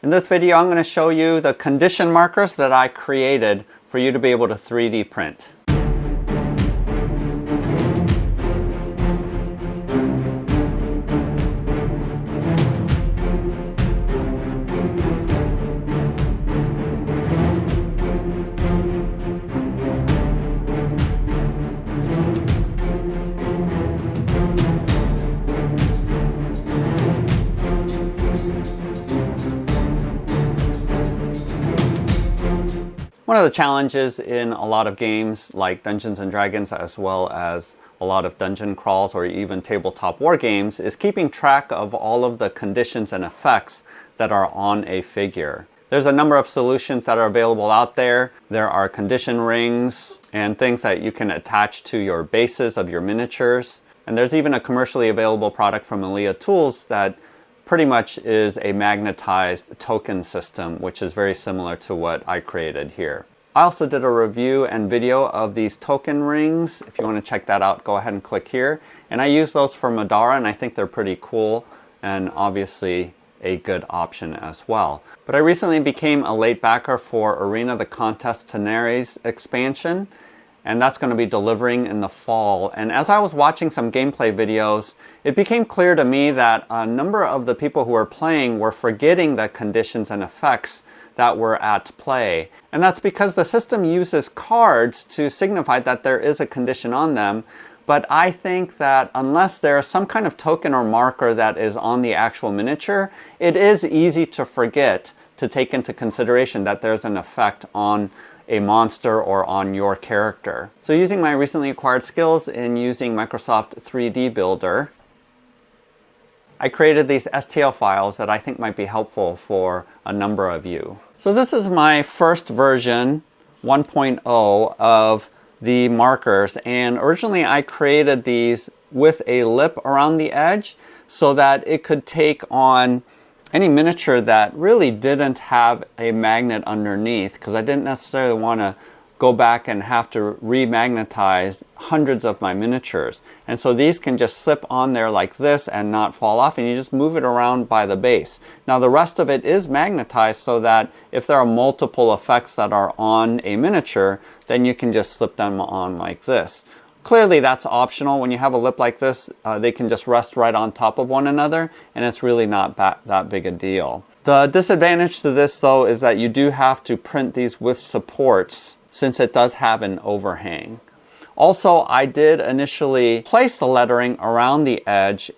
In this video, I'm going to show you the condition markers that I created for you to be able to 3D print. One of the challenges in a lot of games like Dungeons and Dragons, as well as a lot of dungeon crawls or even tabletop war games, is keeping track of all of the conditions and effects that are on a figure. There's a number of solutions that are available out there. There are condition rings and things that you can attach to your bases of your miniatures. And there's even a commercially available product from Elia Tools that pretty much is a magnetized token system, which is very similar to what I created here. I also did a review and video of these token rings. If you want to check that out, go ahead and click here. And I use those for Madara, and I think they're pretty cool and obviously a good option as well. But I recently became a late backer for Arena the Contest Tenaries expansion, and that's going to be delivering in the fall. And as I was watching some gameplay videos, it became clear to me that a number of the people who were playing were forgetting the conditions and effects that were at play. And that's because the system uses cards to signify that there is a condition on them. But I think that unless there is some kind of token or marker that is on the actual miniature, it is easy to forget to take into consideration that there's an effect on a monster or on your character. So using my recently acquired skills in using Microsoft 3D Builder, I created these STL files that I think might be helpful for a number of you. So this is my first version, 1.0, of the markers, and originally I created these with a lip around the edge so that it could take on any miniature that really didn't have a magnet underneath, because I didn't necessarily want to go back and have to remagnetize hundreds of my miniatures. And so these can just slip on there like this and not fall off, and you just move it around by the base. Now the rest of it is magnetized so that if there are multiple effects that are on a miniature, then you can just slip them on like this. Clearly that's optional. When you have a lip like this, they can just rest right on top of one another, and it's really not that big a deal. The disadvantage to this though is that you do have to print these with supports, since it does have an overhang. Also, I did initially place the lettering around the edge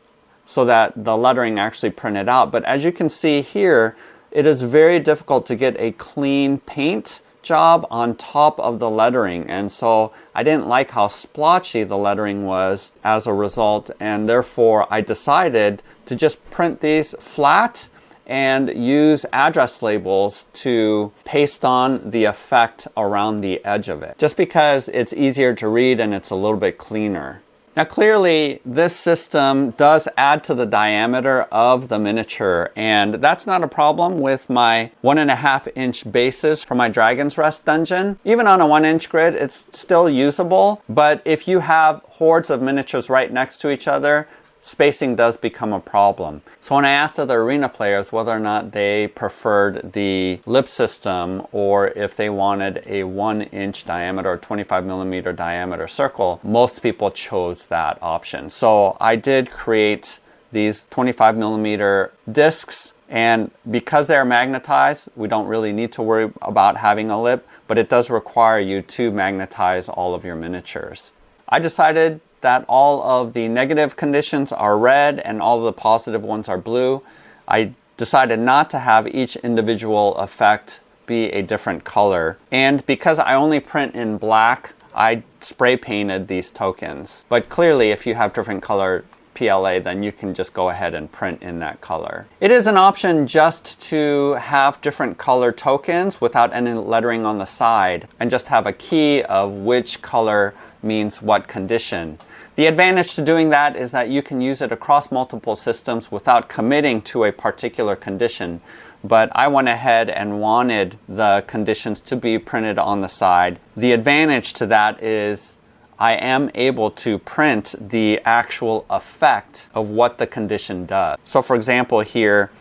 so that the lettering actually printed out, but as you can see here, it is very difficult to get a clean paint job on top of the lettering, and so I didn't like how splotchy the lettering was as a result, and therefore I decided to just print these flat and use address labels to paste on the effect around the edge of it, just because it's easier to read and it's a little bit cleaner. Now clearly this system does add to the diameter of the miniature, and that's not a problem with my 1.5-inch bases for my Dragon's Rest dungeon. Even on a 1-inch grid, it's still usable, but if you have hordes of miniatures right next to each other, spacing does become a problem. So when I asked other arena players whether or not they preferred the lip system or if they wanted a 1-inch diameter or 25mm diameter circle, most people chose that option. So I did create these 25mm discs, and because they're magnetized, we don't really need to worry about having a lip, but it does require you to magnetize all of your miniatures. I decided that all of the negative conditions are red and all of the positive ones are blue. I decided not to have each individual effect be a different color. And because I only print in black, I spray painted these tokens. But clearly, if you have different color PLA, then you can just go ahead and print in that color. It is an option just to have different color tokens without any lettering on the side and just have a key of which color means what condition. The advantage to doing that is that you can use it across multiple systems without committing to a particular condition. But I went ahead and wanted the conditions to be printed on the side. The advantage to that is I am able to print the actual effect of what the condition does. So for example here,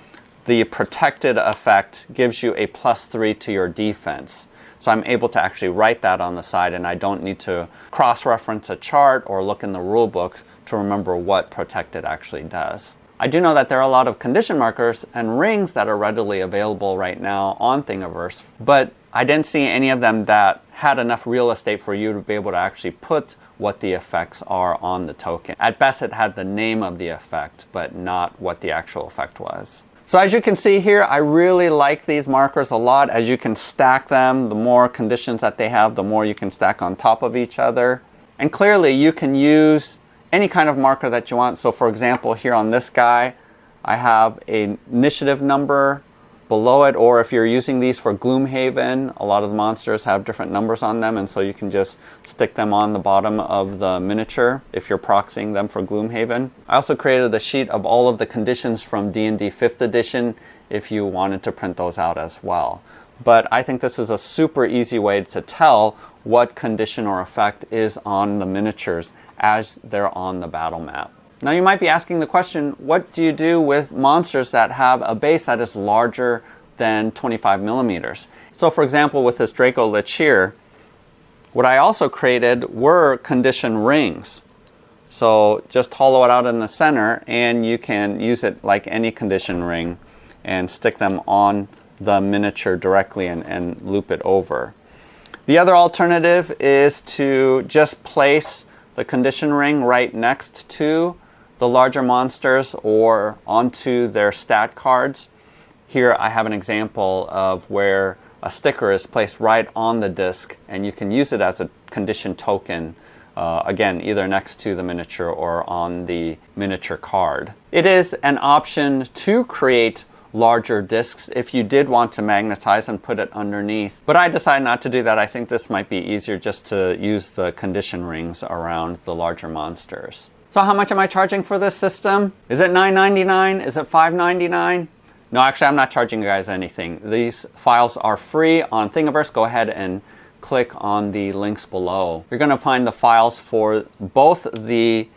the protected effect gives you a +3 to your defense. So I'm able to actually write that on the side, and I don't need to cross-reference a chart or look in the rule book to remember what protected actually does. I do know that there are a lot of condition markers and rings that are readily available right now on Thingiverse, but I didn't see any of them that had enough real estate for you to be able to actually put what the effects are on the token. At best, it had the name of the effect, but not what the actual effect was. So as you can see here, I really like these markers a lot. As you can stack them, the more conditions that they have, the more you can stack on top of each other. And clearly you can use any kind of marker that you want. So for example, here on this guy, I have an initiative number below it, or if you're using these for Gloomhaven, a lot of the monsters have different numbers on them, and so you can just stick them on the bottom of the miniature if you're proxying them for Gloomhaven. I also created the sheet of all of the conditions from D&D 5th edition if you wanted to print those out as well. But I think this is a super easy way to tell what condition or effect is on the miniatures as they're on the battle map. Now you might be asking the question, what do you do with monsters that have a base that is larger than 25 millimeters? So for example, with this Draco Lich here, what I also created were condition rings. So just hollow it out in the center, and you can use it like any condition ring and stick them on the miniature directly and loop it over. The other alternative is to just place the condition ring right next to the larger monsters or onto their stat cards. Here I have an example of where a sticker is placed right on the disc, and you can use it as a condition token, again, either next to the miniature or on the miniature card. It is an option to create larger discs if you did want to magnetize and put it underneath, but I decided not to do that. I think this might be easier just to use the condition rings around the larger monsters. So how much am I charging for this system? Is it $9.99? Is it $5.99? No, actually I'm not charging you guys anything. These files are free on Thingiverse. Go ahead and click on the links below. You're going to find the files for both the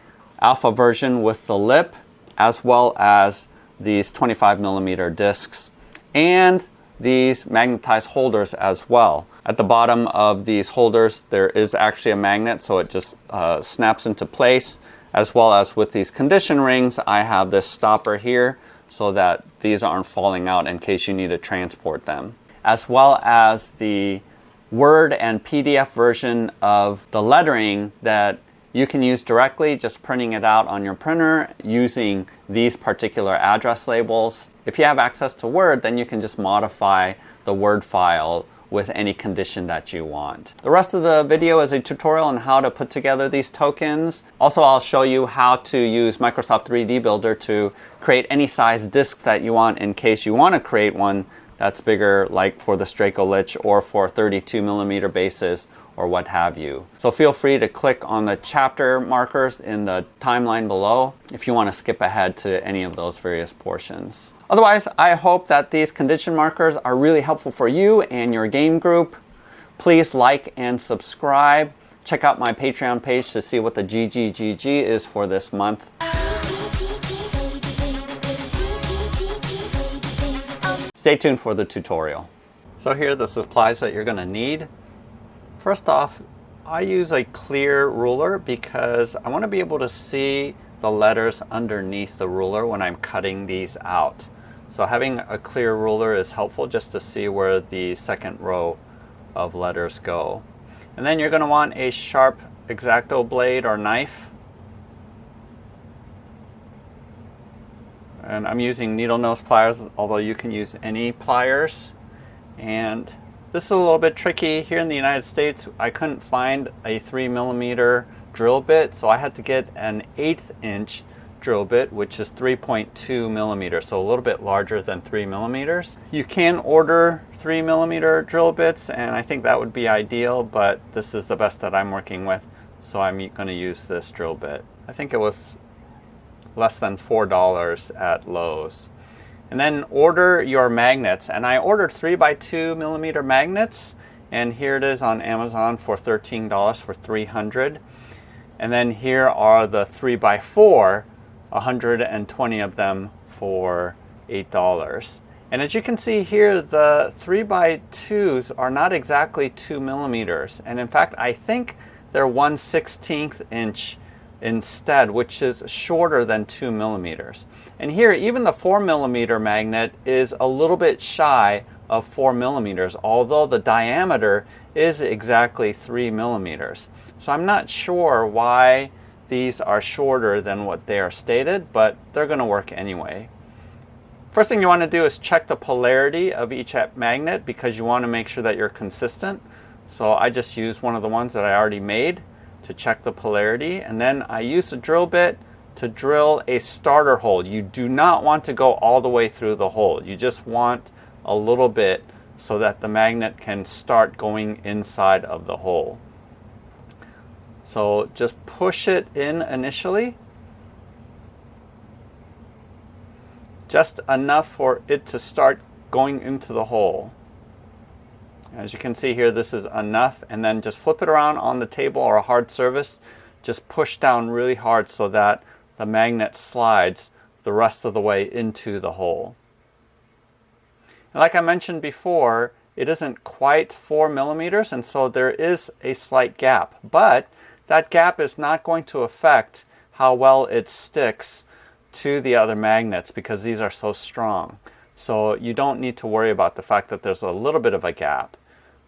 alpha version with the lip as well as these 25 millimeter discs and these magnetized holders as well. At the bottom of these holders there is actually a magnet, so it just snaps into place. As well as with these condition rings, I have this stopper here so that these aren't falling out in case you need to transport them. As well as the Word and PDF version of the lettering that you can use directly, just printing it out on your printer using these particular address labels. If you have access to Word, then you can just modify the Word file with any condition that you want. The rest of the video is a tutorial on how to put together these tokens. Also, I'll show you how to use Microsoft 3D Builder to create any size disk that you want in case you want to create one that's bigger, like for the Draco Lich or for 32 millimeter bases or what have you. So feel free to click on the chapter markers in the timeline below if you want to skip ahead to any of those various portions. Otherwise, I hope that these condition markers are really helpful for you and your game group. Please like and subscribe. Check out my Patreon page to see what the GGGG is for this month. Stay tuned for the tutorial. So here are the supplies that you're going to need. First off, I use a clear ruler because I want to be able to see the letters underneath the ruler when I'm cutting these out. So having a clear ruler is helpful just to see where the second row of letters go. And then you're going to want a sharp X-Acto blade or knife. And I'm using needle nose pliers, although you can use any pliers. And this is a little bit tricky. Here in the United States, I couldn't find a 3 millimeter drill bit, so I had to get an 1/8 inch drill bit, which is 3.2 millimeters, so a little bit larger than 3 millimeters. You can order 3 millimeter drill bits, and I think that would be ideal, but this is the best that I'm working with, so I'm going to use this drill bit. I think it was less than $4 at Lowe's. And then order your magnets, and I ordered 3x2 millimeter magnets, and here it is on Amazon for $13 for 300. And then here are the 3x4, 120 of them for $8. And as you can see here, the 3x2s are not exactly 2 millimeters. And in fact, I think they're 1/16 inch instead, which is shorter than 2 millimeters. And here, even the 4 millimeter magnet is a little bit shy of 4 millimeters, although the diameter is exactly 3 millimeters. So I'm not sure why these are shorter than what they are stated, but they're going to work anyway. First thing you want to do is check the polarity of each magnet, because you want to make sure that you're consistent. So I just use one of the ones that I already made to check the polarity, and then I use a drill bit to drill a starter hole. You do not want to go all the way through the hole. You just want a little bit so that the magnet can start going inside of the hole. So just push it in initially, just enough for it to start going into the hole. As you can see here, this is enough, and then just flip it around on the table or a hard surface. Just push down really hard so that the magnet slides the rest of the way into the hole. And like I mentioned before, it isn't quite 4 millimeters, and so there is a slight gap, but that gap is not going to affect how well it sticks to the other magnets, because these are so strong. So you don't need to worry about the fact that there's a little bit of a gap.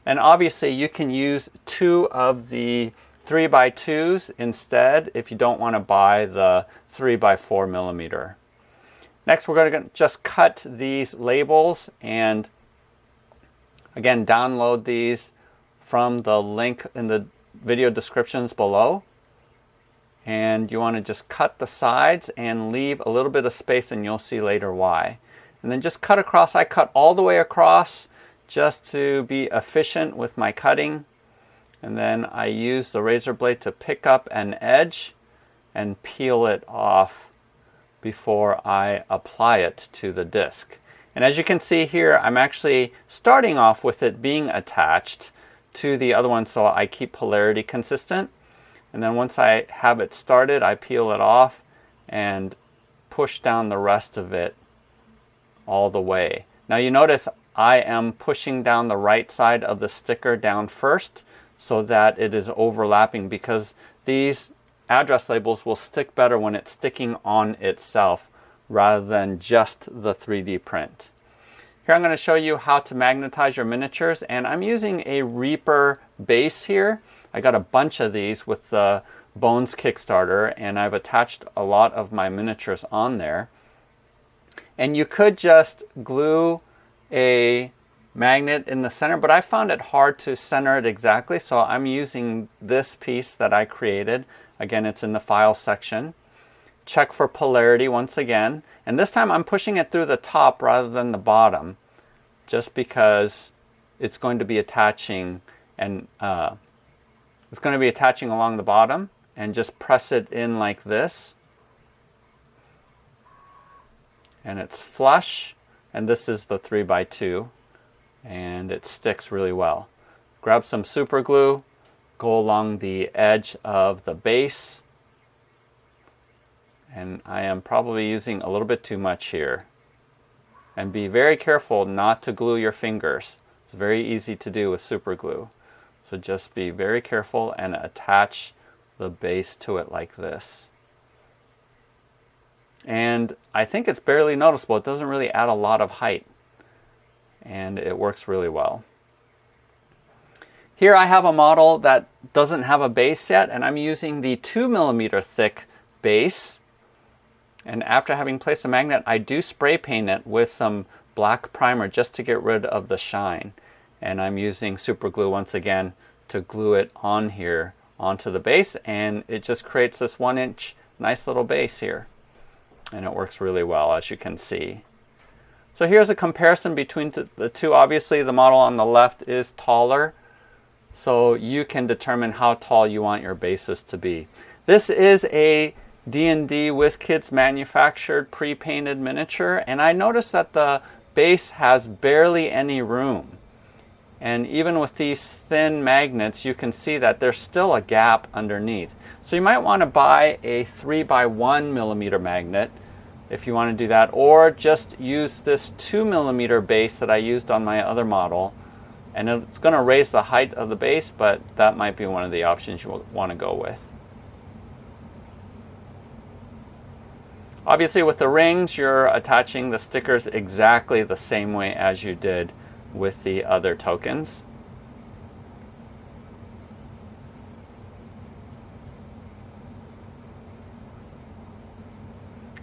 And obviously you can use 2 of the 3x2s instead if you don't want to buy the 3x4 millimeter. Next, we're going to just cut these labels, and again, download these from the link in the video descriptions below. And you want to just cut the sides and leave a little bit of space, and you'll see later why. And then just cut across. I cut all the way across just to be efficient with my cutting. And then I use the razor blade to pick up an edge and peel it off before I apply it to the disc. And as you can see here, I'm actually starting off with it being attached to the other one, so I keep polarity consistent. And then once I have it started, I peel it off and push down the rest of it all the way. Now you notice I am pushing down the right side of the sticker down first so that it is overlapping, because these address labels will stick better when it's sticking on itself rather than just the 3D print. Here I'm going to show you how to magnetize your miniatures, and I'm using a Reaper base here. I got a bunch of these with the Bones Kickstarter, and I've attached a lot of my miniatures on there. And you could just glue a magnet in the center, but I found it hard to center it exactly, so I'm using this piece that I created. Again, it's in the file section. Check for polarity once again, and this time I'm pushing it through the top rather than the bottom, just because it's going to be attaching, and it's going to be attaching along the bottom, and just press it in like this. And it's flush, and this is the 3x2, and it sticks really well. Grab some super glue, go along the edge of the base, and I am probably using a little bit too much here. And be very careful not to glue your fingers. It's very easy to do with super glue. So just be very careful and attach the base to it like this. And I think it's barely noticeable. It doesn't really add a lot of height, and it works really well. Here I have a model that doesn't have a base yet, and I'm using the 2 millimeter thick base. And after having placed a magnet, I do spray paint it with some black primer just to get rid of the shine. And I'm using super glue once again to glue it on here onto the base, and it just creates this 1-inch nice little base here. And it works really well, as you can see. So here's a comparison between the two. Obviously the model on the left is taller, so you can determine how tall you want your bases to be. This is a D&D WizKids manufactured pre-painted miniature, and I noticed that the base has barely any room. And even with these thin magnets, you can see that there's still a gap underneath. So you might want to buy a 3x1 millimeter magnet if you want to do that, or just use this 2mm base that I used on my other model, and it's going to raise the height of the base, but that might be one of the options you want to go with. Obviously with the rings, you're attaching the stickers exactly the same way as you did with the other tokens.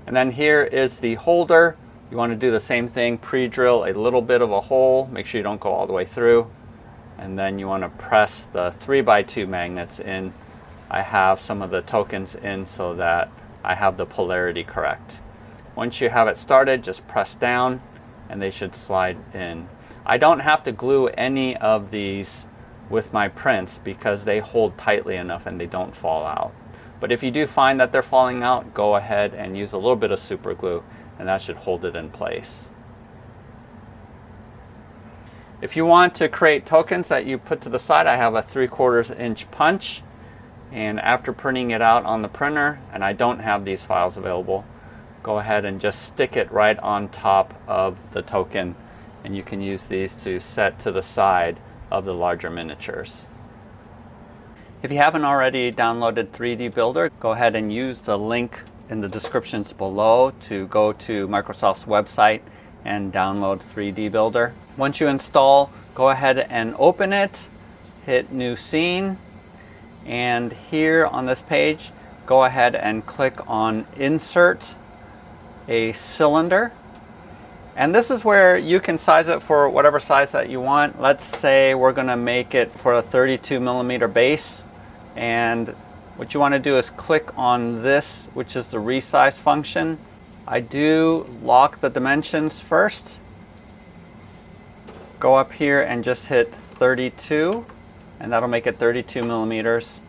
And then here is the holder. You want to do the same thing, pre-drill a little bit of a hole, make sure you don't go all the way through, and then you want to press the 3x2 magnets in. I have some of the tokens in so that I have the polarity correct. Once you have it started, just press down and they should slide in. I don't have to glue any of these with my prints because they hold tightly enough and they don't fall out. But if you do find that they're falling out, go ahead and use a little bit of super glue and that should hold it in place. If you want to create tokens that you put to the side, I have a 3/4 inch punch, and after printing it out on the printer, and I don't have these files available, go ahead and just stick it right on top of the token, and you can use these to set to the side of the larger miniatures. If you haven't already downloaded 3D Builder, go ahead and use the link in the descriptions below to go to Microsoft's website and download 3D Builder. Once you install, go ahead and open it, hit New Scene, and here on this page, go ahead and click on Insert a Cylinder. And this is where you can size it for whatever size that you want. Let's say we're going to make it for a 32mm base. And what you want to do is click on this, which is the resize function. I do lock the dimensions first. Go up here and just hit 32, and that'll make it 32mm.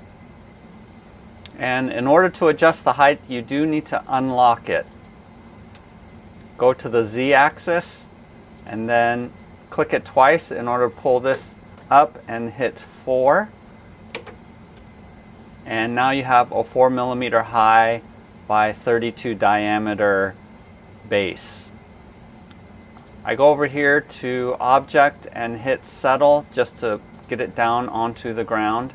And in order to adjust the height, you do need to unlock it. Go to the Z-axis and then click it twice in order to pull this up and hit 4. And now you have a 4mm high by 32 diameter base. I go over here to Object and hit Settle just to get it down onto the ground.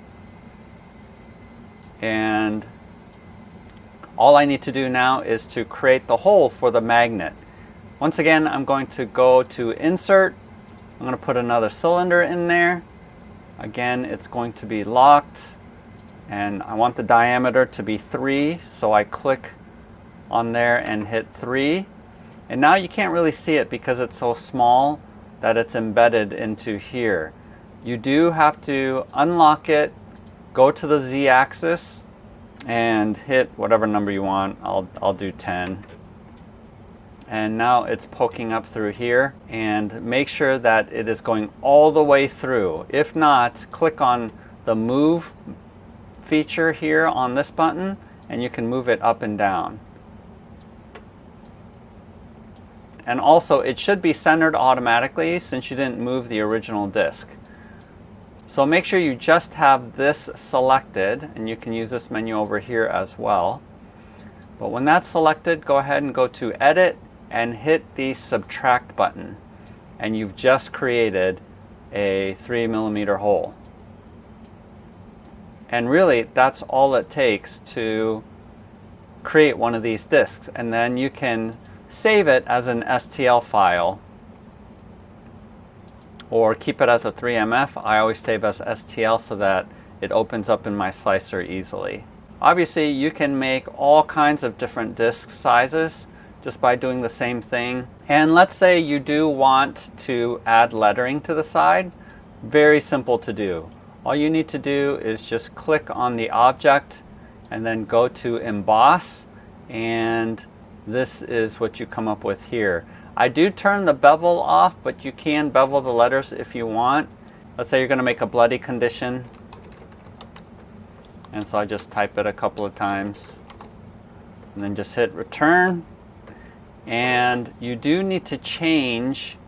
And all I need to do now is to create the hole for the magnet. Once again, I'm going to go to Insert. I'm going to put another cylinder in there. Again, it's going to be locked. And I want the diameter to be 3, so I click on there and hit 3. And now you can't really see it because it's so small that it's embedded into here. You do have to unlock it, go to the Z-axis, and hit whatever number you want. I'll do 10. And now it's poking up through here, and make sure that it is going all the way through. If not, click on the Move feature here on this button and you can move it up and down. And also it should be centered automatically since you didn't move the original disc. So make sure you just have this selected, and you can use this menu over here as well. But when that's selected, go ahead and go to Edit and hit the Subtract button, and you've just created a 3mm hole. And really, that's all it takes to create one of these discs. And then you can save it as an STL file or keep it as a 3MF. I always save as STL so that it opens up in my slicer easily. Obviously, you can make all kinds of different disc sizes just by doing the same thing. And let's say you do want to add lettering to the side. Very simple to do. All you need to do is just click on the object and then go to Emboss, and this is what you come up with here. I do turn the bevel off, but you can bevel the letters if you want. Let's say you're going to make a bloody condition, and so I just type it a couple of times and then just hit return. And you do need to change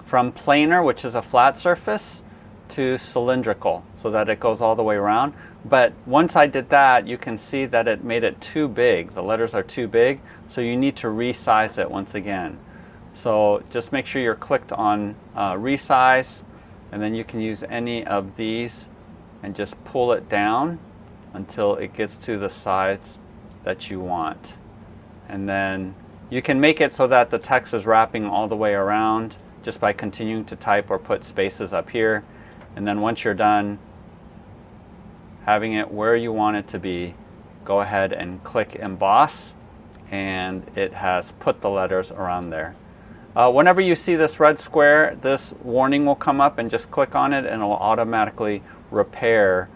from planar, which is a flat surface, to cylindrical so that it goes all the way around. But once I did that, you can see that it made it too big. The letters are too big, so you need to resize it once again. So just make sure you're clicked on resize, and then you can use any of these and just pull it down until it gets to the size that you want. And then you can make it so that the text is wrapping all the way around just by continuing to type or put spaces up here. And then once you're done having it where you want it to be, go ahead and click emboss, and it has put the letters around there. Whenever you see this red square, this warning will come up, and just click on it and it will automatically repair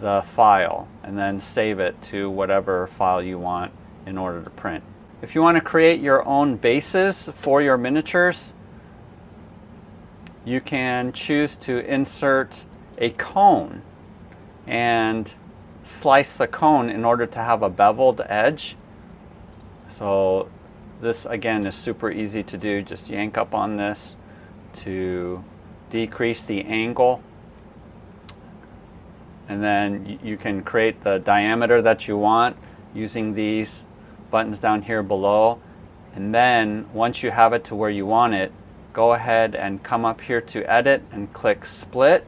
the file and then save it to whatever file you want in order to print. If you want to create your own bases for your miniatures, you can choose to insert a cone and slice the cone in order to have a beveled edge. So this again is super easy to do. Just yank up on this to decrease the angle, and then you can create the diameter that you want using these buttons down here below. And then once you have it to where you want it, go ahead and come up here to edit and click split.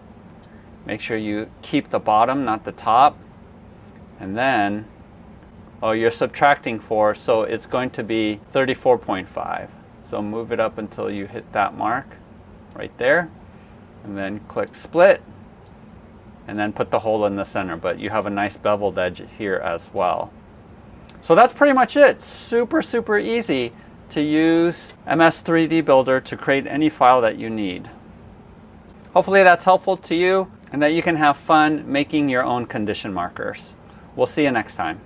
Make sure you keep the bottom, not the top. And then, oh, you're subtracting 4, so it's going to be 34.5. So move it up until you hit that mark right there. And then click split. And then put the hole in the center. But you have a nice beveled edge here as well. So that's pretty much it. Super, super easy to use MS 3D Builder to create any file that you need. Hopefully that's helpful to you and that you can have fun making your own condition markers. We'll see you next time.